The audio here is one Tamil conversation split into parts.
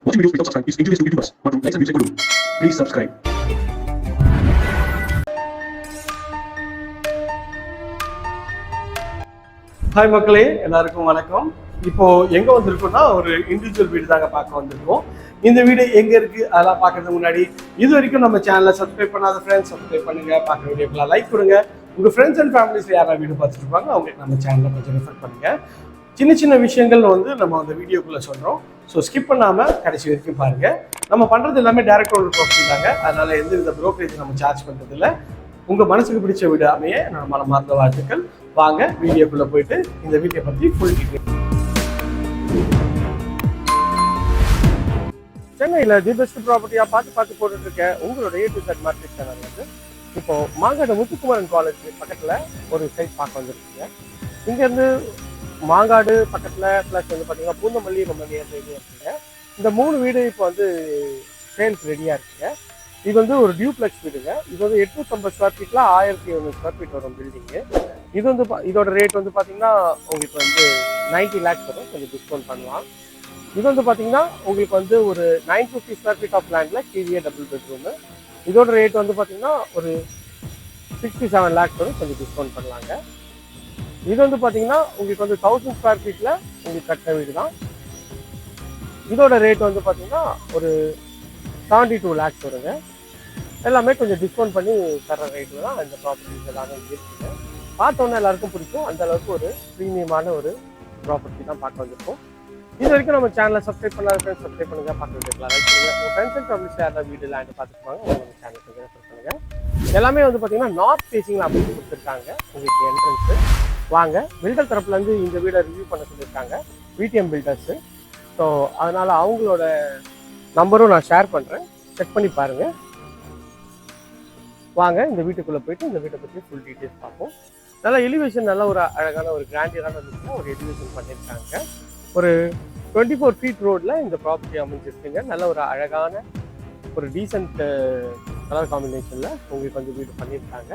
Watching videos without subscribe is injurious to YouTubers. மற்றும் likes and views கொடுங்க. Please subscribe. ஹாய் மக்களே, எல்லாருக்கும் வணக்கம். இப்போ எங்க வந்திருக்கோம்னா ஒரு இண்டிவிஜுவல் வீடு தாங்க பார்க்க வந்திருக்கோம். இந்த வீடு எங்க இருக்கு அதெல்லாம் பார்க்கறதுக்கு முன்னாடி இது வரைக்கும் நம்ம சேனலை சப்ஸ்கிரைப் பண்ணாத ஃப்ரெண்ட்ஸ் சப்ஸ்கிரைப் பண்ணுங்க, பார்க்குற வீடியோக்கெல்லாம் லைக் கொடுங்க. உங்க ஃப்ரெண்ட்ஸ் அண்ட் ஃபேமிலிஸ் யாராவது வீடு பார்த்துட்டு இருப்பாங்க அவங்களுக்கு நம்ம சேனலை கொஞ்சம் ரெஃபர் பண்ணுங்க. சின்ன சின்ன விஷயங்கள் வந்து நம்ம அந்த வீடியோக்குள்ள சொல்றோம். ஸோ ஸ்கிப் பண்ணாம கடைசி வரைக்கும் பாருங்க. நம்ம பண்றது எல்லாமே டைரக்ட் ஓனர் ப்ராப்பர்ட்டி தாங்க, அதனால எந்த வித ப்ரோக்கரேஜ் நம்ம சார்ஜ் பண்றது இல்லை. உங்க மனசுக்கு பிடிச்ச வீடு அமைய நம்ம மனமார்ந்த வாழ்த்துக்கள். வாங்க வீடியோக்குள்ள போயிட்டு இந்த வீட்டை பத்தி ஃபுல் டீட்டெயில். சென்னையில் தி பெஸ்ட் ப்ராப்பர்ட்டியா பார்த்து போட்டுட்டு இருக்கேன் உங்களோட A to Z market channel வந்து இப்போ மாங்காடு முத்துக்குமரன் காலேஜ் பக்கத்துல ஒரு சைட் பார்க்க வந்துருக்கீங்க. இங்கேருந்து மாங்காடு பக்கத்துல ப்ளஸ் வந்து பார்த்தீங்கன்னா பூந்தமல்லி ரொம்ப நியர் இருக்குங்க. இந்த 3 வீடு இப்போ வந்து சேல்ஸ் ரெடியா இருக்குங்க. இது வந்து ஒரு டியூப்ளெக்ஸ் வீடுங்க. இது வந்து 850 ஸ்கொயர் ஃபீட்ல 1700 ஸ்கொயர் ஃபீட் வரும் பில்டிங்கு. இது வந்து இதோட ரேட் வந்து பார்த்தீங்கன்னா உங்களுக்கு வந்து 90 lakhs வரும், கொஞ்சம் டிஸ்கவுண்ட் பண்ணலாம். இது வந்து பார்த்தீங்கன்னா உங்களுக்கு வந்து ஒரு 950 ஸ்கொயர் ஃபீட் ஆஃப் லேண்டில் KVA டபுள் பெட்ரூமு. இதோட ரேட் வந்து பார்த்தீங்கன்னா ஒரு 67 lakhs வரும், கொஞ்சம் டிஸ்கவுண்ட் பண்ணலாங்க. இது வந்து பார்த்தீங்கன்னா உங்களுக்கு வந்து 1000 ஸ்கொயர் ஃபீட்டில் உங்களுக்கு கட்ட வீடு தான். இதோட ரேட் வந்து பார்த்தீங்கன்னா ஒரு 72 lakhs வருங்க. எல்லாமே கொஞ்சம் டிஸ்கவுண்ட் பண்ணி தர ரேட்டில் தான் இந்த ப்ராப்பர்ட்டிஸ் எல்லாமே இருக்குங்க. பார்த்தோன்னே எல்லாருக்கும் பிடிக்கும், அந்த அளவுக்கு ஒரு ப்ரீமியமான ஒரு ப்ராப்பர்ட்டி தான் பார்க்க வந்திருக்கோம். இது வரைக்கும் நம்ம சேனலை சப்ஸ்கிரைப் பண்ணாத ஃப்ரெண்ட்ஸ் சப்ஸ்கிரைப் பண்ணுங்க, பார்க்க வைக்கலாம், லைக் பண்ணுங்க. உங்கள் ஃப்ரெண்ட்ஸ் அண்ட் ஃபேமிலிஸ் யாராவது வீடு லேண்டு பார்த்துருப்பாங்க உங்கள் சேனல் கொஞ்சம் ரெஃபர் பண்ணுங்க. எல்லாமே வந்து பார்த்தீங்கன்னா நார்த் ஃபேஸிங்கில் அப்படி கொடுத்துருக்காங்க உங்களுக்கு என்ட்ரன்ஸு. வாங்க பில்டர் தரப்புலேருந்து இந்த வீடை ரிவ்யூ பண்ண சொல்லியிருக்காங்க VTM பில்டர்ஸு. ஸோ அதனால் அவங்களோட நம்பரும் நான் ஷேர் பண்ணுறேன், செக் பண்ணி பாருங்கள். வாங்க இந்த வீட்டுக்குள்ளே போயிட்டு இந்த வீட்டை பற்றி ஃபுல் டீட்டெயில்ஸ் பார்ப்போம். நல்லா எலிவேஷன், நல்ல ஒரு அழகான ஒரு கிராண்டியரான ஒரு எலிவேஷன் பண்ணியிருக்காங்க. ஒரு 24 ஃபீட் ரோடில் இந்த ப்ராப்பர்ட்டி அமைஞ்சிருக்குங்க. நல்ல ஒரு அழகான ஒரு டீசென்ட் கலர் காம்பினேஷனில் உங்களுக்கு வந்து வீடு பண்ணியிருக்காங்க.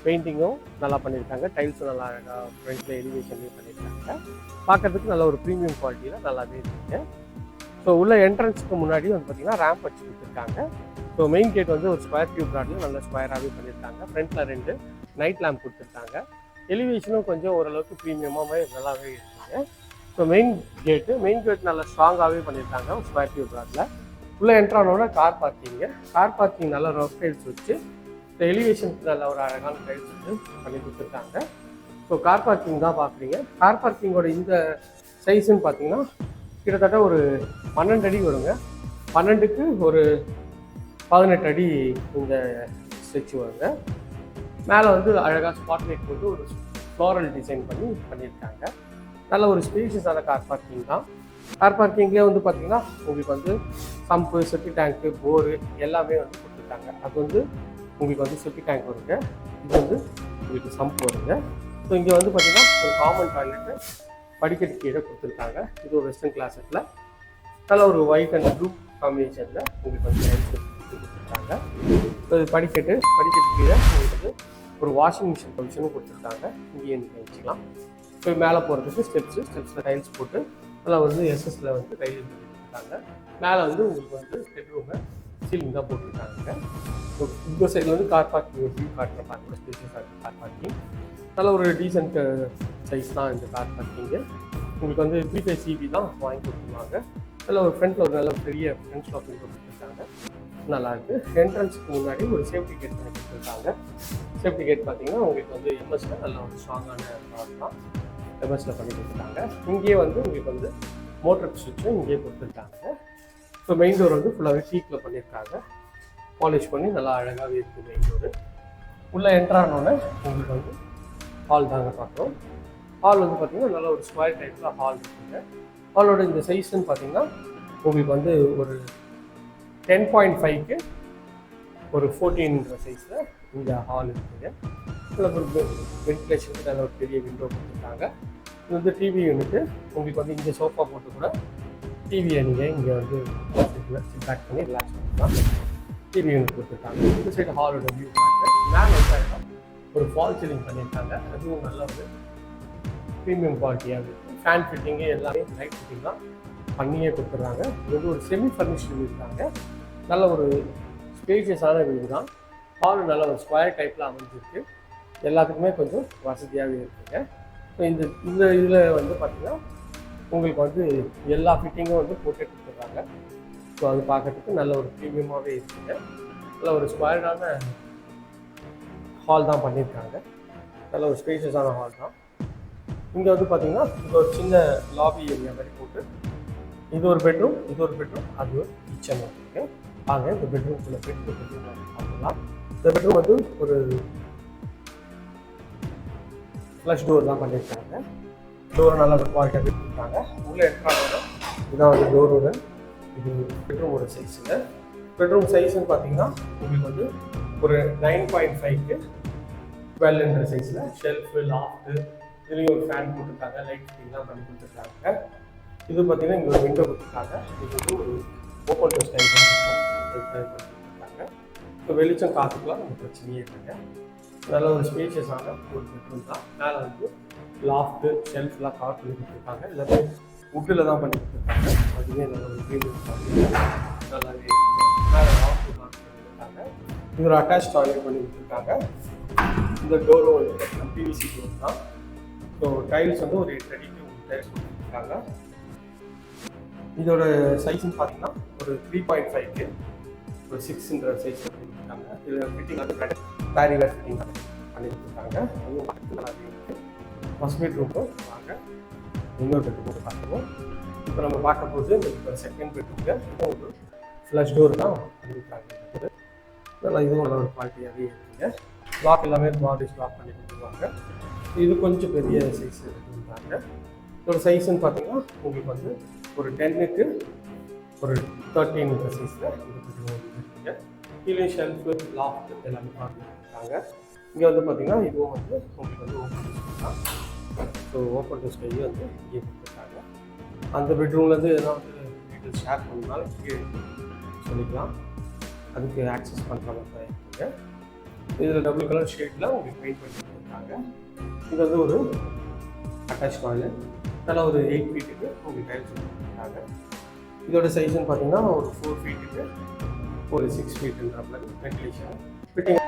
பெயிண்டிங்கும் நல்லா பண்ணியிருக்காங்க, டைல்ஸும் நல்லா அழகாக ஃப்ரண்ட்டில் எலிவேஷன்லேயும் பண்ணியிருக்காங்க. பார்க்கறதுக்கு நல்ல ஒரு ப்ரீமியம் குவாலிட்டியில் நல்லாவே இருக்குங்க. ஸோ உள்ள என்ட்ரன்ஸுக்கு முன்னாடி வந்து பார்த்தீங்கன்னா ரேம்ப் வச்சு கொடுத்துருக்காங்க. ஸோ மெயின் கேட் வந்து ஒரு ஸ்கொயர் டியூப் ராட்லையும் நல்ல ஸ்கொயராகவே பண்ணியிருக்காங்க. ஃப்ரண்ட்டில் 2 நைட் லேம்ப் கொடுத்துருக்காங்க. எலிவேஷனும் கொஞ்சம் ஓரளவுக்கு ப்ரீமியமாக நல்லாவே இருக்குங்க. ஸோ மெயின் கேட் நல்லா ஸ்ட்ராங்காகவே பண்ணியிருக்காங்க ஸ்கொயர் டியூப் ராட்டில். உள்ளே என்ட்ரானோட கார் பார்க்கிங் நல்லா ரஃப் டைல்ஸ் வச்சு இந்த எலிவேஷனுக்கு நல்ல ஒரு அழகான டைல்ஸ் வந்து பண்ணி கொடுத்துருக்காங்க. ஸோ கார் பார்க்கிங் தான் பார்க்குறீங்க. கார் பார்க்கிங்கோட இந்த சைஸுன்னு பார்த்தீங்கன்னா கிட்டத்தட்ட ஒரு 12 அடி வருங்க. 12க்கு ஒரு 18 அடி இந்த ஸ்ட்ரெச் வருங்க. மேலே வந்து அழகாக ஸ்பாட்லைட் போட்டு ஒரு ஃப்ளோரல் டிசைன் பண்ணியிருக்காங்க. நல்ல ஒரு ஸ்பேஷியஸான கார் பார்க்கிங் தான். கார் பார்க்கிங்லேயே வந்து பார்த்தீங்கன்னா உங்களுக்கு வந்து சம்பு, செப்டி டேங்க்கு, போரு எல்லாமே வந்து கொடுத்துருக்காங்க. அது வந்து உங்களுக்கு வந்து செப்டி டேங்க் வருங்க, இது வந்து உங்களுக்கு சம்பு வருங்க. ஸோ இங்கே வந்து பார்த்தீங்கன்னா ஒரு காமன் டாய்லெட்டு படிக்கட்டு கீழே கொடுத்துருக்காங்க. இது ஒரு வெஸ்டர்ன் கிளாஸில் நல்ல ஒரு ஒயிட் அண்ட் ப்ளூ காம்பினேஷனில் உங்களுக்கு வந்து கொடுத்துருக்காங்க. ஸோ இது படிக்கட்டு கீழே உங்களுக்கு ஒரு வாஷிங் மிஷின் ப்ரொவிஷனும் கொடுத்துருக்காங்க, இங்கேயே நீங்கள் வச்சுக்கலாம். ஸோ மேலே போகிறதுக்கு ஸ்டெப்ஸில் டைல்ஸ் போட்டு நல்லா வந்து எஸ்எஸ்ல வந்து டைல் கொடுத்துருக்காங்க. மேலே வந்து உங்களுக்கு வந்து பெட்ரூமை சீலிங் தான் போட்டிருக்காங்க. ஸோ இந்த சைடில் வந்து கார் பார்க்கிங் வியூ காட்டுற பார்க்க ஸ்பேஷியஸாக இருக்குது கார் பார்க்கிங். நல்ல ஒரு டீசென்ட் சைஸ் தான் இந்த கார் பார்க்கிங்கு. உங்களுக்கு வந்து 3/5 CB தான் வாங்கி கொடுத்துருவாங்க. நல்ல ஒரு ஃப்ரண்ட்டில் ஒரு நல்ல பெரிய ஃப்ரண்ட் ஸ்டாப் கொடுத்துருக்காங்க, நல்லாயிருக்கு. என்ட்ரன்ஸுக்கு முன்னாடி ஒரு சேஃப்டி கேட் பண்ணி கொடுத்துருக்காங்க. சேஃப்டி கேட் பார்த்தீங்கன்னா உங்களுக்கு வந்து எம்எஸ்ல நல்ல ஒரு ஸ்ட்ராங்கான ப்ராடக்ட் தான் எம்எஸ்ல பண்ணி கொடுத்துருக்காங்க. இங்கேயே வந்து உங்களுக்கு வந்து மோட்டர் சுவிட்சும் இங்கேயே கொடுத்துருக்காங்க. ஸோ மெயின் டோர் வந்து ஃபுல்லாகவே டீக்கில் பண்ணியிருக்காங்க, பாலிஷ் பண்ணி நல்லா அழகாகவே இருக்குது மெயின் டோரு. உள்ளே என்ட்ரானோடனே உங்களுக்கு வந்து ஹால் தாங்க பார்க்குறோம். ஹால் வந்து பார்த்தீங்கன்னா நல்ல ஒரு ஸ்கொயர் டைப்பில் ஹால் இருக்குங்க. ஹாலோட இந்த சைஸ்ன்னு பார்த்தீங்கன்னா உங்களுக்கு வந்து ஒரு 10.5க்கு ஒரு 14 சைஸில் இந்த ஹால் இருக்குங்க. நல்ல ஒரு வென்டிலேஷனுக்கு நல்ல ஒரு பெரிய விண்டோ கொடுத்துருக்காங்க. இது வந்து டிவி யூனிட்டு. உங்களுக்கு வந்து இங்கே சோஃபா போட்டு கூட டிவியை நீங்கள் இங்கே வந்து பேக் பண்ணி ரிலாக்ஸ் பண்ணிக்கலாம். டிவி யூனிட் கொடுத்துருக்காங்க. இந்த சைடு ஹாலோட வியூ பார்க்குறேன். மேலே வந்து ஒரு ஃபால் சீலிங் பண்ணியிருக்காங்க, அதுவும் நல்ல ஒரு ப்ரீமியம் குவாலிட்டியாக இருக்குது. ஃபேன் ஃபிட்டிங்கு எல்லாமே லைட் ஃபிட்டிங் தான். பண்ணியே கொடுத்துட்றாங்க. இது வந்து ஒரு செமி ஃபர்னிஷ்டு வீடு தாங்க. நல்ல ஒரு ஸ்பேஷியஸான வீடு தான். ஹால் நல்ல ஒரு ஸ்கொயர் டைப்பில் அமைஞ்சிருக்கு. எல்லாத்துக்குமே கொஞ்சம் வசதியாகவே இருக்குங்க. ஸோ இந்த இந்த இதில் வந்து பார்த்திங்கன்னா உங்களுக்கு வந்து எல்லா ஃபிட்டிங்கும் வந்து போட்டே கொடுத்துட்றாங்க. ஸோ அது பார்க்கறதுக்கு நல்ல ஒரு ப்ரீமியமாகவே இருக்குங்க. நல்ல ஒரு ஸ்கொயர்டான ஹால் தான் பண்ணியிருக்காங்க. நல்ல ஒரு ஸ்பேஷியஸான ஹால் தான். இங்கே வந்து பார்த்திங்கன்னா இது ஒரு சின்ன லாபி ஏரியா மாதிரி போட்டு இது ஒரு பெட்ரூம், இது ஒரு பெட்ரூம், அது ஒரு கிச்சன் இருக்குது. வாங்க இந்த பெட்ரூம்குள்ள பெட்ரூம் பார்க்கலாம். இந்த பெட்ரூம் வந்து ஒரு ஃப்ளஷ் டோர் தான் பண்ணியிருக்காங்க. டோர் நல்லா குவாலிட்டியாக கொடுத்துருக்காங்க. உள்ளே எடுத்தாங்க இதுதான் வந்து டோரோட இது பெட்ரூமோட சைஸுங்க. பெட்ரூம் சைஸ்ன்னு பார்த்தீங்கன்னா உங்களுக்கு வந்து ஒரு 9.5க்கு 12 சைஸில் ஷெல்ஃபு, லாஃப்ட்டு, இதுலேயும் ஒரு ஃபேன் போட்டிருக்காங்க. லைட் ஃபிட்டிங்லாம் பண்ணி கொடுத்துருக்காங்க. இது பார்த்தீங்கன்னா இங்கே ஒரு விண்டோ கொடுத்துருக்காங்க. இது வந்து ஒரு ஓப்பன் டோர் ஸ்டைல் கொடுத்துருக்காங்க. ஸோ வெளிச்சம் காற்றுக்கலாம் நமக்கு பிரச்சனையே இல்லைங்க. நல்ல ஒரு ஸ்பேஷியஸான ஒரு பெட்ரூம் தான். மேலே வந்து லாஃப்ட்டு, ஷெல்ஃப்லாம் கவர் பண்ணி கொடுத்துருக்காங்க. எல்லாமே வுட்டில் தான் பண்ணி கொடுத்துருக்காங்க. அதுவே நல்ல ஒரு க்ளீன் நல்லாவே மேலே லாஃப்ட் கொடுத்துருக்காங்க. இது ஒரு அட்டாச் டாய்லெட் பண்ணி கொடுத்துருக்காங்க. இந்த டோரும் வந்து பிவிசி டோர் தான். ஸோ டைல்ஸ் வந்து ஒரு 8 அடிக்கு டைல்ஸ் கொடுத்துருக்காங்க. இதோட சைஸ்ன்னு பார்த்தீங்கன்னா ஒரு 3.5க்கு ஒரு 6ன்ற சைஸ் கொடுத்துருக்காங்க. இதில் ஃபிட்டிங் வந்து பேரிவேர் ஃபிட்டிங் பண்ணி கொடுத்துருக்காங்க. அதுவும் நல்லாவே இருக்குது. ஃபஸ்ட் பெட்ரூமுக்கு வாங்க இன்னொரு பெட்ரூம் பார்த்துருவோம். இப்போ நம்ம பார்க்க போது இந்த செகண்ட் பெட்ரூமுக்கு ஒரு ஃப்ளஷ் டோர் தான் பண்ணியிருக்காங்க. நல்லா இதுவும் நல்ல ஒரு குவாலிட்டியாகவே இருக்குங்க. லாக் எல்லாமே பாடிஸ் லாக் பண்ணி கொடுத்துருவாங்க. இது கொஞ்சம் பெரிய சைஸ் இருக்குறாங்க. இதோட சைஸ்ன்னு பார்த்தீங்கன்னா உங்களுக்கு வந்து ஒரு 10க்கு ஒரு 13 சைஸில் இருக்குங்க. கீழே ஷெல்ஃபு, லாஃப்ட் எல்லாமே பார்த்துருக்காங்க. இங்கே வந்து பார்த்தீங்கன்னா இதுவும் வந்து உங்களுக்கு வந்து ஓப்பன் டோஸ் தான். ஸோ ஓப்பன் டோஸ் கையை வந்து இங்கே கொடுத்துருக்காங்க. அந்த பெட்ரூம்லேருந்து ஏதாவது டீட்டெயில்ஸ் ஷேர் பண்ணாலும் இங்கே சொல்லிக்கலாம். அதுக்கு ஆக்சஸ் பண்ணுற மாதிரி தான் இருக்குங்க. இதில் டபுள் கலர் ஷேடில் உங்களுக்கு பெயிண்ட் பண்ணி கொடுத்துருக்காங்க. இது வந்து ஒரு அட்டாச் டாய்லெட். நல்லா ஒரு 8 ஃபீட்டுக்கு உங்களுக்கு டைல்ஸ் கொடுத்துருக்காங்க. இதோட சைஸ்ன்னு பார்த்தீங்கன்னா ஒரு 4 ஃபீட்டுக்கு ஒரு 6 ஃபீட்டுன்ற மாதிரி வென்டிலேஷன் ஃபிட்டிங்.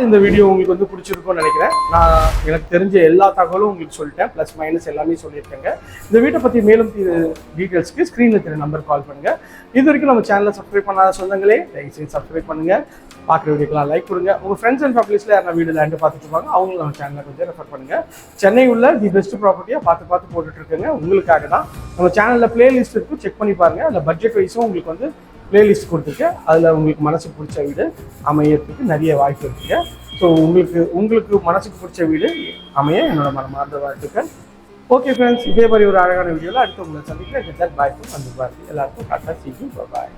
இந்த வீடியோ உங்களுக்கு வந்து பிடிச்சிருக்கும்னு நினைக்கிறேன். நான் எனக்கு தெரிஞ்ச எல்லா தகவலும் உங்களுக்கு சொல்லிட்டேன். ப்ளஸ் மைனஸ் எல்லாமே சொல்லியிருக்கேங்க. இந்த வீட்டை பற்றி மேலும் டீட்டெயில்ஸ்க்கு ஸ்க்ரீனில் தெரிய நம்பர் கால் பண்ணுங்கள். இது வரைக்கும் நம்ம சேனலை சப்ஸ்கிரைப் பண்ணாத சொந்தங்களே தயவுசெய்து சப்ஸ்கிரைப் பண்ணுங்கள். பார்க்குற வீடியோக்கெல்லாம் லைக் கொடுங்க. உங்கள் ஃப்ரெண்ட்ஸ் அண்ட் ஃபேமிலிஸில் யாரும் வீடியோ லேண்டு பார்த்துட்டு இருப்பாங்க, அவங்களும் நம்ம சேனலை கொஞ்சம் ரெஃபர் பண்ணுங்கள். சென்னை உள்ள தி பெஸ்ட் ப்ராப்பர்ட்டியாக பார்த்து போட்டுட்ருக்கேங்க. உங்களுக்காக தான் நம்ம சேனலில் பிளேலிஸ்ட் இருக்கும், செக் பண்ணி பாருங்கள். அதில் பட்ஜெட் வைஸும் உங்களுக்கு வந்து பிளேலிஸ்ட் கொடுத்துருக்கேன். அதில் உங்களுக்கு மனசுக்கு பிடிச்ச வீடு அமையறதுக்கு நிறைய வாய்ப்பு இருக்குங்க. ஸோ உங்களுக்கு மனசுக்கு பிடிச்ச வீடு அமைய என்னோட மனமார்ந்த வாழ்த்துக்கள். ஓகே ஃப்ரெண்ட்ஸ், இதே மாதிரி ஒரு அழகான வீடியோவில் அடுத்து உங்களை சந்திக்கிறேன். பாய். எல்லாருக்கும் டாட்டா, see you, bye.